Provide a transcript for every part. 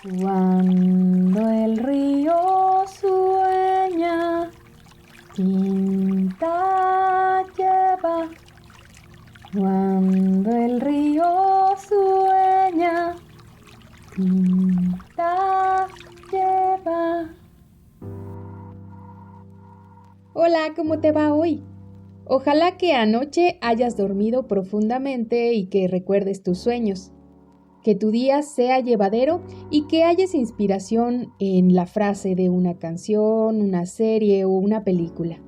Cuando el río sueña, tinta lleva. Cuando el río sueña, tinta lleva. Hola, ¿cómo te va hoy? Ojalá que anoche hayas dormido profundamente y que recuerdes tus sueños. Que tu día sea llevadero y que halles inspiración en la frase de una canción, una serie o una película.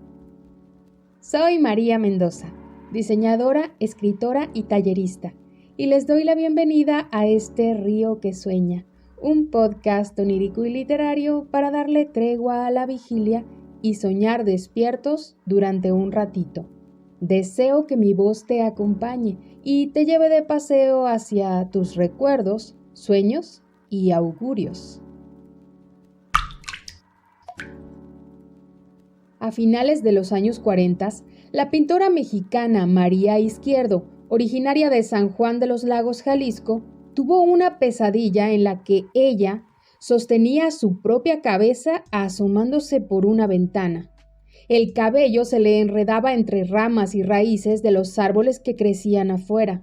Soy María Mendoza, diseñadora, escritora y tallerista, y les doy la bienvenida a este Río que Sueña, un podcast onírico y literario para darle tregua a la vigilia y soñar despiertos durante un ratito. Deseo que mi voz te acompañe y te lleve de paseo hacia tus recuerdos, sueños y augurios. A finales de los años 40, la pintora mexicana María Izquierdo, originaria de San Juan de los Lagos, Jalisco, tuvo una pesadilla en la que ella sostenía su propia cabeza asomándose por una ventana. El cabello se le enredaba entre ramas y raíces de los árboles que crecían afuera.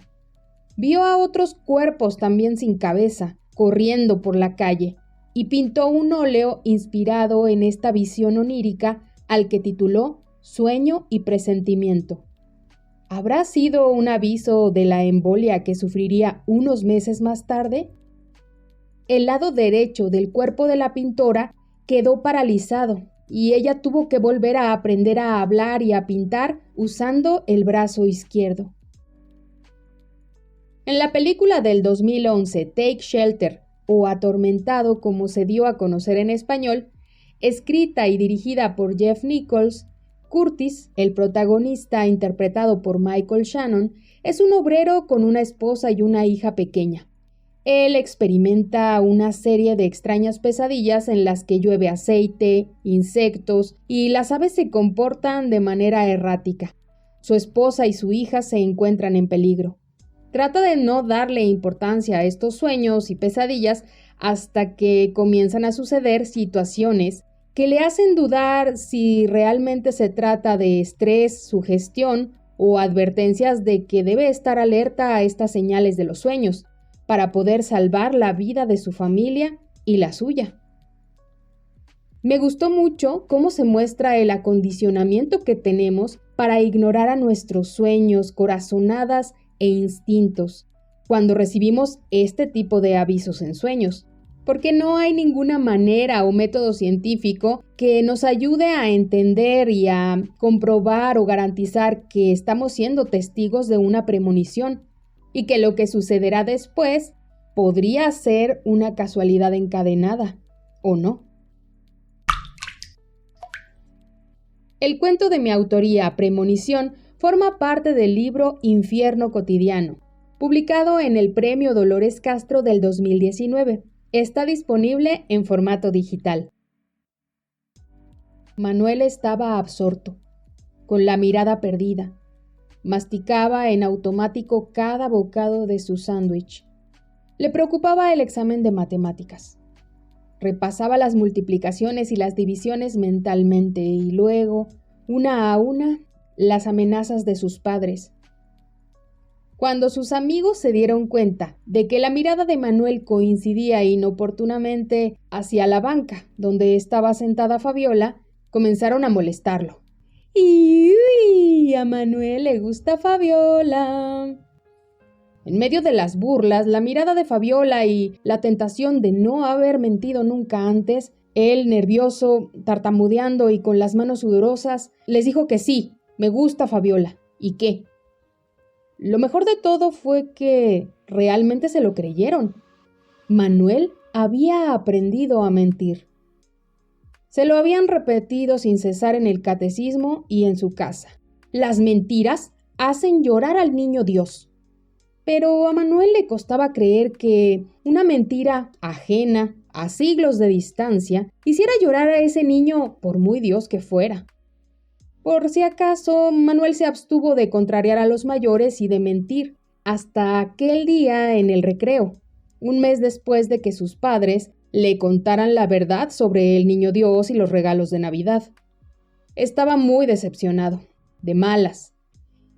Vio a otros cuerpos también sin cabeza, corriendo por la calle, y pintó un óleo inspirado en esta visión onírica al que tituló Sueño y Presentimiento. ¿Habrá sido un aviso de la embolia que sufriría unos meses más tarde? El lado derecho del cuerpo de la pintora quedó paralizado y ella tuvo que volver a aprender a hablar y a pintar usando el brazo izquierdo. En la película del 2011, Take Shelter, o Atormentado como se dio a conocer en español, escrita y dirigida por Jeff Nichols, Curtis, el protagonista interpretado por Michael Shannon, es un obrero con una esposa y una hija pequeña. Él experimenta una serie de extrañas pesadillas en las que llueve aceite, insectos y las aves se comportan de manera errática. Su esposa y su hija se encuentran en peligro. Trata de no darle importancia a estos sueños y pesadillas hasta que comienzan a suceder situaciones que le hacen dudar si realmente se trata de estrés, sugestión o advertencias de que debe estar alerta a estas señales de los sueños para poder salvar la vida de su familia y la suya. Me gustó mucho cómo se muestra el acondicionamiento que tenemos para ignorar a nuestros sueños, corazonadas e instintos cuando recibimos este tipo de avisos en sueños, porque no hay ninguna manera o método científico que nos ayude a entender y a comprobar o garantizar que estamos siendo testigos de una premonición y que lo que sucederá después podría ser una casualidad encadenada, ¿o no? El cuento de mi autoría, Premonición, forma parte del libro Infierno Cotidiano, publicado en el Premio Dolores Castro del 2019. Está disponible en formato digital. Manuel estaba absorto, con la mirada perdida. Masticaba en automático cada bocado de su sándwich. Le preocupaba el examen de matemáticas. Repasaba las multiplicaciones y las divisiones mentalmente y luego, una a una, las amenazas de sus padres. Cuando sus amigos se dieron cuenta de que la mirada de Manuel coincidía inoportunamente hacia la banca donde estaba sentada Fabiola, comenzaron a molestarlo. ¡Y a Manuel le gusta Fabiola! En medio de las burlas, la mirada de Fabiola y la tentación de no haber mentido nunca antes, él, nervioso, tartamudeando y con las manos sudorosas, les dijo que sí, me gusta Fabiola. ¿Y qué? Lo mejor de todo fue que realmente se lo creyeron. Manuel había aprendido a mentir. Se lo habían repetido sin cesar en el catecismo y en su casa. Las mentiras hacen llorar al niño Dios. Pero a Manuel le costaba creer que una mentira ajena, a siglos de distancia, hiciera llorar a ese niño por muy Dios que fuera. Por si acaso, Manuel se abstuvo de contrariar a los mayores y de mentir, hasta aquel día en el recreo, un mes después de que sus padres le contaran la verdad sobre el niño Dios y los regalos de Navidad. Estaba muy decepcionado, de malas,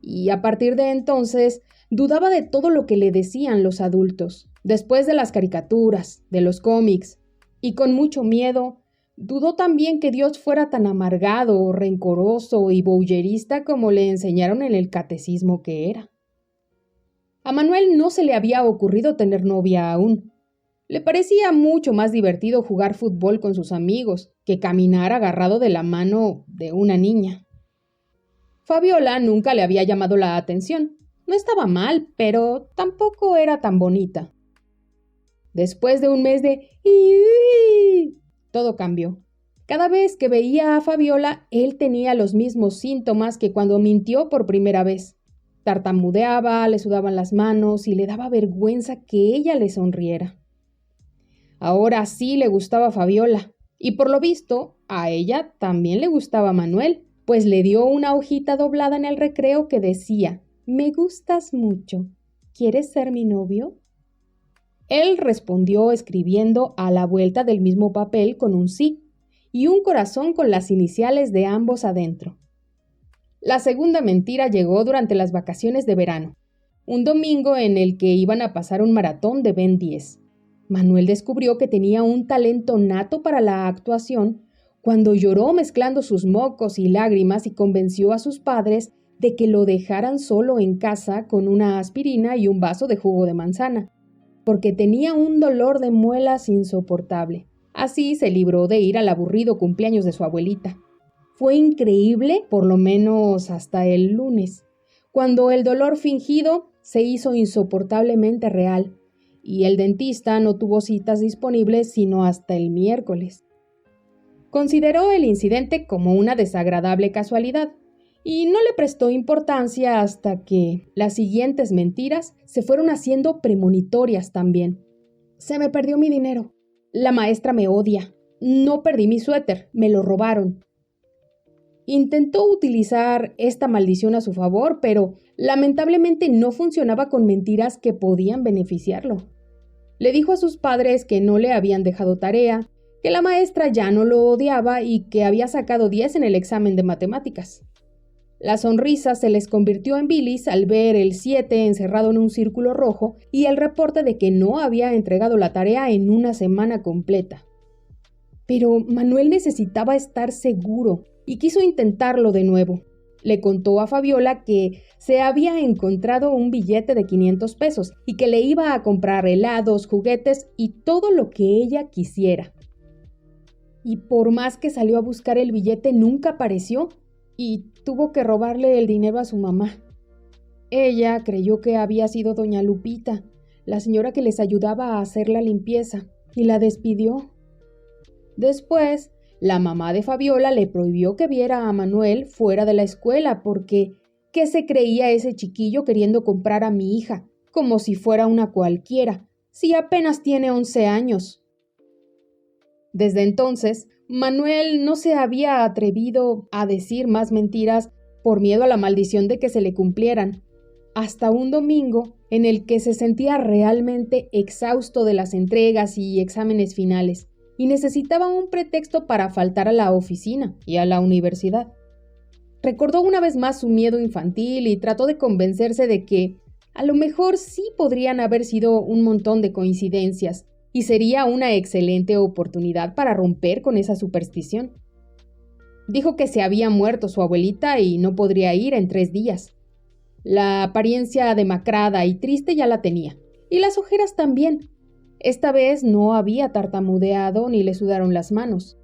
y a partir de entonces dudaba de todo lo que le decían los adultos, después de las caricaturas, de los cómics, y con mucho miedo, dudó también que Dios fuera tan amargado, rencoroso y voyerista como le enseñaron en el catecismo que era. A Manuel no se le había ocurrido tener novia aún. Le parecía mucho más divertido jugar fútbol con sus amigos que caminar agarrado de la mano de una niña. Fabiola nunca le había llamado la atención. No estaba mal, pero tampoco era tan bonita. Después de un mes de todo cambió. Cada vez que veía a Fabiola, él tenía los mismos síntomas que cuando mintió por primera vez. Tartamudeaba, le sudaban las manos y le daba vergüenza que ella le sonriera. Ahora sí le gustaba Fabiola, y por lo visto, a ella también le gustaba Manuel, pues le dio una hojita doblada en el recreo que decía: «Me gustas mucho. ¿Quieres ser mi novio?». Él respondió escribiendo a la vuelta del mismo papel con un sí, y un corazón con las iniciales de ambos adentro. La segunda mentira llegó durante las vacaciones de verano, un domingo en el que iban a pasar un maratón de Ben 10. Manuel descubrió que tenía un talento nato para la actuación cuando lloró mezclando sus mocos y lágrimas y convenció a sus padres de que lo dejaran solo en casa con una aspirina y un vaso de jugo de manzana, porque tenía un dolor de muelas insoportable. Así se libró de ir al aburrido cumpleaños de su abuelita. Fue increíble, por lo menos hasta el lunes, cuando el dolor fingido se hizo insoportablemente real, y el dentista no tuvo citas disponibles sino hasta el miércoles. Consideró el incidente como una desagradable casualidad y no le prestó importancia hasta que las siguientes mentiras se fueron haciendo premonitorias también. Se me perdió mi dinero. La maestra me odia. No perdí mi suéter, me lo robaron. Intentó utilizar esta maldición a su favor, pero lamentablemente no funcionaba con mentiras que podían beneficiarlo. Le dijo a sus padres que no le habían dejado tarea, que la maestra ya no lo odiaba y que había sacado 10 en el examen de matemáticas. La sonrisa se les convirtió en bilis al ver el 7 encerrado en un círculo rojo y el reporte de que no había entregado la tarea en una semana completa. Pero Manuel necesitaba estar seguro y quiso intentarlo de nuevo. Le contó a Fabiola que se había encontrado un billete de 500 pesos y que le iba a comprar helados, juguetes y todo lo que ella quisiera. Y por más que salió a buscar el billete, nunca apareció y tuvo que robarle el dinero a su mamá. Ella creyó que había sido doña Lupita, la señora que les ayudaba a hacer la limpieza, y la despidió. Después, la mamá de Fabiola le prohibió que viera a Manuel fuera de la escuela porque ¿qué se creía ese chiquillo queriendo comprar a mi hija? Como si fuera una cualquiera, si apenas tiene 11 años. Desde entonces, Manuel no se había atrevido a decir más mentiras por miedo a la maldición de que se le cumplieran, hasta un domingo en el que se sentía realmente exhausto de las entregas y exámenes finales, y necesitaba un pretexto para faltar a la oficina y a la universidad. Recordó una vez más su miedo infantil y trató de convencerse de que a lo mejor sí podrían haber sido un montón de coincidencias y sería una excelente oportunidad para romper con esa superstición. Dijo que se había muerto su abuelita y no podría ir en 3 días. La apariencia demacrada y triste ya la tenía, y las ojeras también. Esta vez no había tartamudeado ni le sudaron las manos.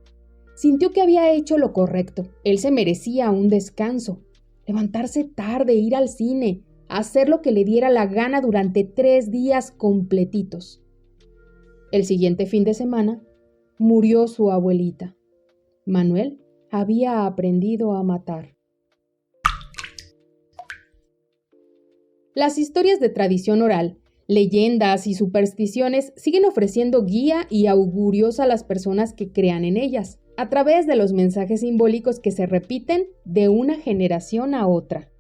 Sintió que había hecho lo correcto. Él se merecía un descanso. Levantarse tarde, ir al cine, hacer lo que le diera la gana durante 3 días completitos. El siguiente fin de semana murió su abuelita. Manuel había aprendido a matar. Las historias de tradición oral, leyendas y supersticiones siguen ofreciendo guía y augurios a las personas que crean en ellas, a través de los mensajes simbólicos que se repiten de una generación a otra.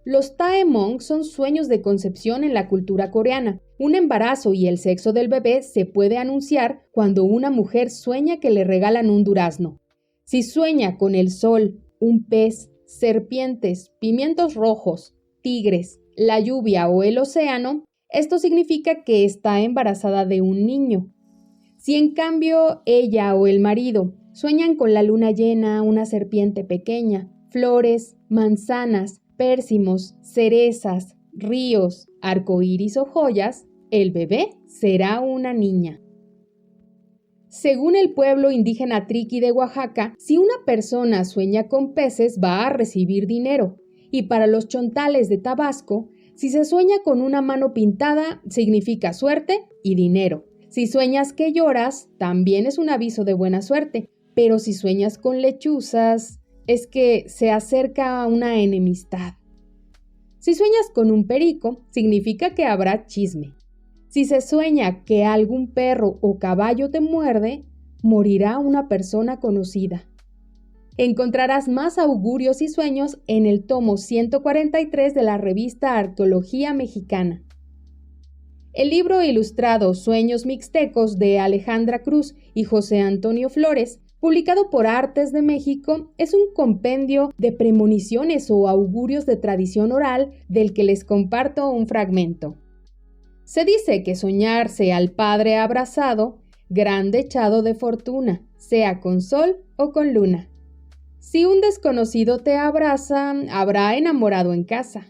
Los Taemong son sueños de concepción en la cultura coreana. Un embarazo y el sexo del bebé se puede anunciar cuando una mujer sueña que le regalan un durazno. Si sueña con el sol, un pez, serpientes, pimientos rojos, tigres, la lluvia o el océano, esto significa que está embarazada de un niño. Si en cambio ella o el marido sueñan con la luna llena, una serpiente pequeña, flores, manzanas, pérsimos, cerezas, ríos, arcoíris o joyas, el bebé será una niña. Según el pueblo indígena Triqui de Oaxaca, si una persona sueña con peces va a recibir dinero, y para los chontales de Tabasco, si se sueña con una mano pintada, significa suerte y dinero. Si sueñas que lloras, también es un aviso de buena suerte, pero si sueñas con lechuzas, es que se acerca a una enemistad. Si sueñas con un perico, significa que habrá chisme. Si se sueña que algún perro o caballo te muerde, morirá una persona conocida. Encontrarás más augurios y sueños en el tomo 143 de la revista Arqueología Mexicana. El libro ilustrado Sueños Mixtecos de Alejandra Cruz y José Antonio Flores, publicado por Artes de México, es un compendio de premoniciones o augurios de tradición oral del que les comparto un fragmento. Se dice que soñarse al padre abrazado, gran dechado de fortuna, sea con sol o con luna. Si un desconocido te abraza, habrá enamorado en casa.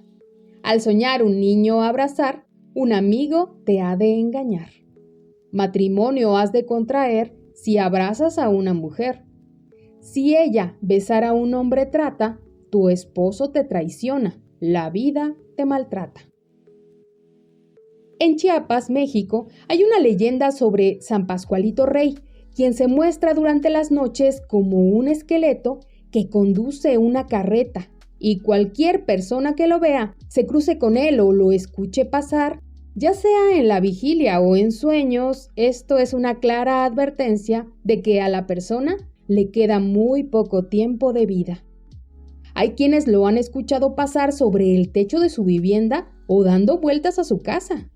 Al soñar un niño abrazar, un amigo te ha de engañar. Matrimonio has de contraer si abrazas a una mujer. Si ella besar a un hombre trata, tu esposo te traiciona, la vida te maltrata. En Chiapas, México, hay una leyenda sobre San Pascualito Rey, quien se muestra durante las noches como un esqueleto que conduce una carreta, y cualquier persona que lo vea, se cruce con él o lo escuche pasar, ya sea en la vigilia o en sueños, esto es una clara advertencia de que a la persona le queda muy poco tiempo de vida. Hay quienes lo han escuchado pasar sobre el techo de su vivienda o dando vueltas a su casa.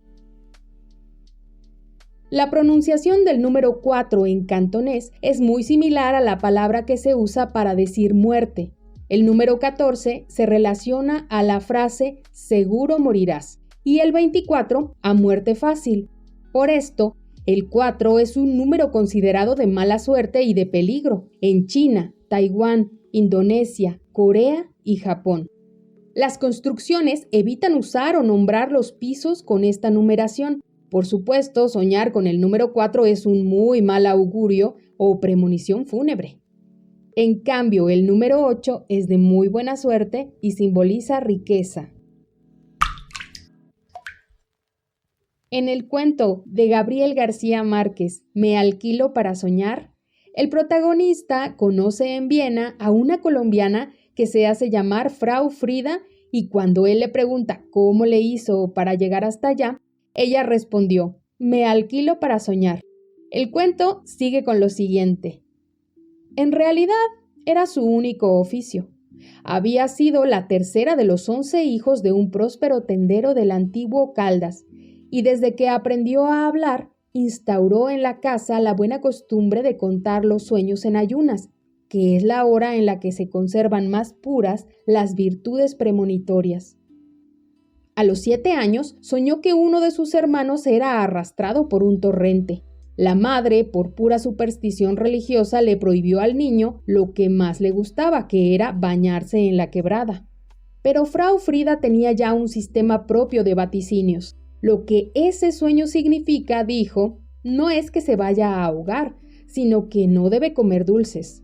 La pronunciación del número 4 en cantonés es muy similar a la palabra que se usa para decir muerte. El número 14 se relaciona a la frase seguro morirás y el 24 a muerte fácil. Por esto, el 4 es un número considerado de mala suerte y de peligro en China, Taiwán, Indonesia, Corea y Japón. Las construcciones evitan usar o nombrar los pisos con esta numeración. Por supuesto, soñar con el número 4 es un muy mal augurio o premonición fúnebre. En cambio, el número 8 es de muy buena suerte y simboliza riqueza. En el cuento de Gabriel García Márquez, Me alquilo para soñar, el protagonista conoce en Viena a una colombiana que se hace llamar Frau Frida y cuando él le pregunta cómo le hizo para llegar hasta allá, ella respondió, me alquilo para soñar. El cuento sigue con lo siguiente. En realidad, era su único oficio. Había sido la tercera de los 11 hijos de un próspero tendero del antiguo Caldas, y desde que aprendió a hablar, instauró en la casa la buena costumbre de contar los sueños en ayunas, que es la hora en la que se conservan más puras las virtudes premonitorias. A los 7 años soñó que uno de sus hermanos era arrastrado por un torrente. La madre, por pura superstición religiosa, le prohibió al niño lo que más le gustaba, que era bañarse en la quebrada. Pero Frau Frida tenía ya un sistema propio de vaticinios. Lo que ese sueño significa, dijo, no es que se vaya a ahogar, sino que no debe comer dulces.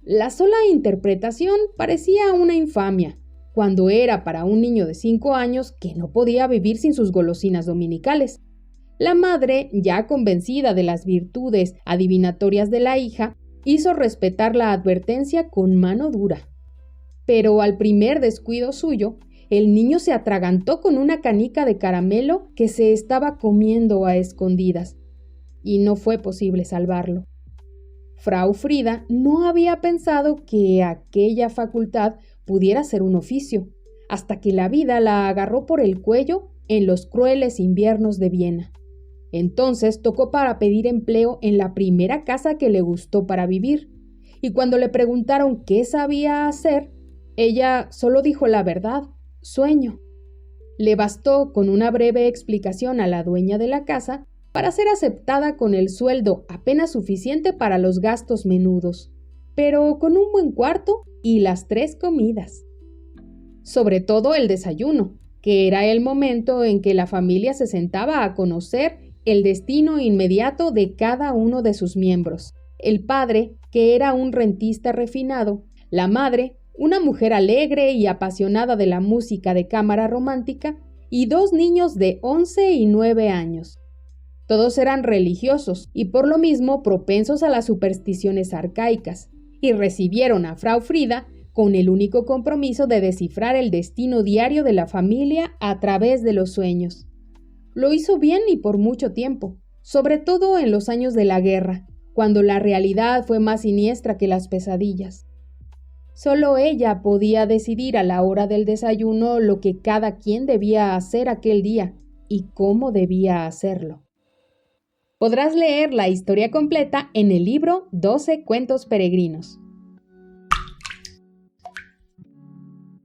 La sola interpretación parecía una infamia, cuando era para un niño de 5 años que no podía vivir sin sus golosinas dominicales. La madre, ya convencida de las virtudes adivinatorias de la hija, hizo respetar la advertencia con mano dura. Pero al primer descuido suyo, el niño se atragantó con una canica de caramelo que se estaba comiendo a escondidas, y no fue posible salvarlo. Frau Frida no había pensado que aquella facultad pudiera ser un oficio. hasta que la vida la agarró por el cuello en los crueles inviernos de Viena. Entonces tocó para pedir empleo en la primera casa que le gustó para vivir, y cuando le preguntaron qué sabía hacer, ella solo dijo la verdad: sueño. Le bastó con una breve explicación a la dueña de la casa para ser aceptada con el sueldo apenas suficiente para los gastos menudos, pero con un buen cuarto y las 3 comidas. Sobre todo el desayuno, que era el momento en que la familia se sentaba a conocer el destino inmediato de cada uno de sus miembros. El padre, que era un rentista refinado; la madre, una mujer alegre y apasionada de la música de cámara romántica; y 2 niños de 11 y 9 años. Todos eran religiosos y por lo mismo propensos a las supersticiones arcaicas, y recibieron a Frau Frida con el único compromiso de descifrar el destino diario de la familia a través de los sueños. Lo hizo bien y por mucho tiempo, sobre todo en los años de la guerra, cuando la realidad fue más siniestra que las pesadillas. Solo ella podía decidir a la hora del desayuno lo que cada quien debía hacer aquel día y cómo debía hacerlo. Podrás leer la historia completa en el libro 12 cuentos peregrinos.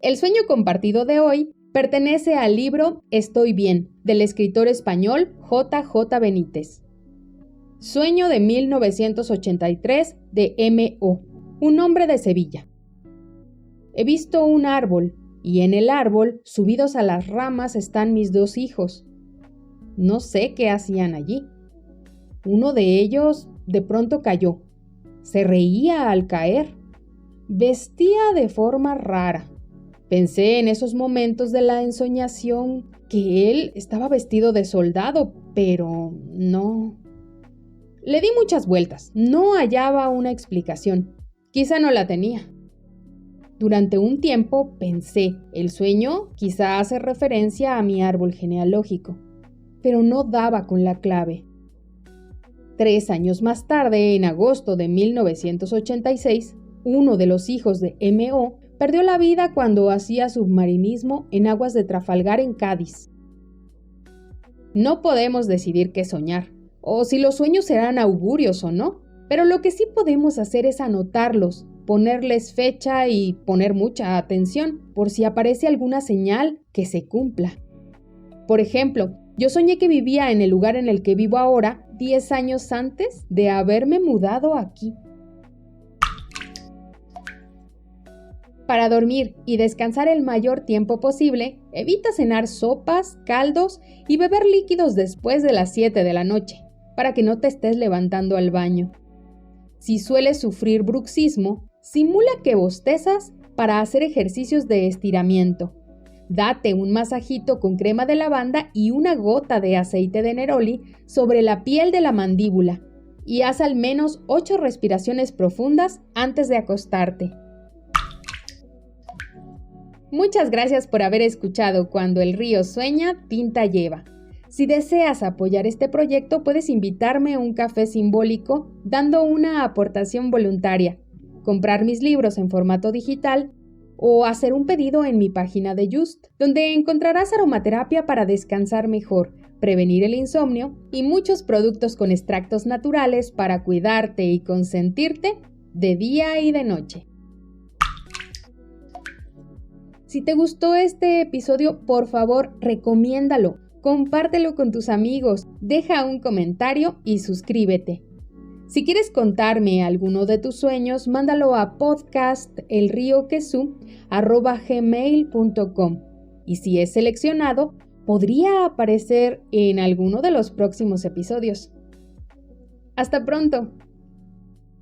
El sueño compartido de hoy pertenece al libro Estoy bien, del escritor español J.J. Benítez. Sueño de 1983 de M.O., un hombre de Sevilla. He visto un árbol, y en el árbol, subidos a las ramas, están mis 2 hijos. No sé qué hacían allí. Uno de ellos de pronto cayó. Se reía al caer. Vestía de forma rara. Pensé en esos momentos de la ensoñación que él estaba vestido de soldado, pero no. Le di muchas vueltas. No hallaba una explicación. Quizá no la tenía. Durante un tiempo pensé, el sueño quizá hace referencia a mi árbol genealógico, pero no daba con la clave. 3 años más tarde, en agosto de 1986, uno de los hijos de M.O. perdió la vida cuando hacía submarinismo en aguas de Trafalgar en Cádiz. No podemos decidir qué soñar, o si los sueños serán augurios o no, pero lo que sí podemos hacer es anotarlos, ponerles fecha y poner mucha atención por si aparece alguna señal que se cumpla. Por ejemplo, yo soñé que vivía en el lugar en el que vivo ahora 10 años antes de haberme mudado aquí. Para dormir y descansar el mayor tiempo posible, evita cenar sopas, caldos y beber líquidos después de las 7 de la noche, para que no te estés levantando al baño. Si sueles sufrir bruxismo, simula que bostezas para hacer ejercicios de estiramiento. Date un masajito con crema de lavanda y una gota de aceite de neroli sobre la piel de la mandíbula y haz al menos 8 respiraciones profundas antes de acostarte. Muchas gracias por haber escuchado Cuando el río sueña, tinta lleva. Si deseas apoyar este proyecto, puedes invitarme a un café simbólico dando una aportación voluntaria, comprar mis libros en formato digital o hacer un pedido en mi página de Just, donde encontrarás aromaterapia para descansar mejor, prevenir el insomnio y muchos productos con extractos naturales para cuidarte y consentirte de día y de noche. Si te gustó este episodio, por favor, recomiéndalo, compártelo con tus amigos, deja un comentario y suscríbete. Si quieres contarme alguno de tus sueños, mándalo a podcastelrioquesu@gmail.com y si es seleccionado, podría aparecer en alguno de los próximos episodios. ¡Hasta pronto!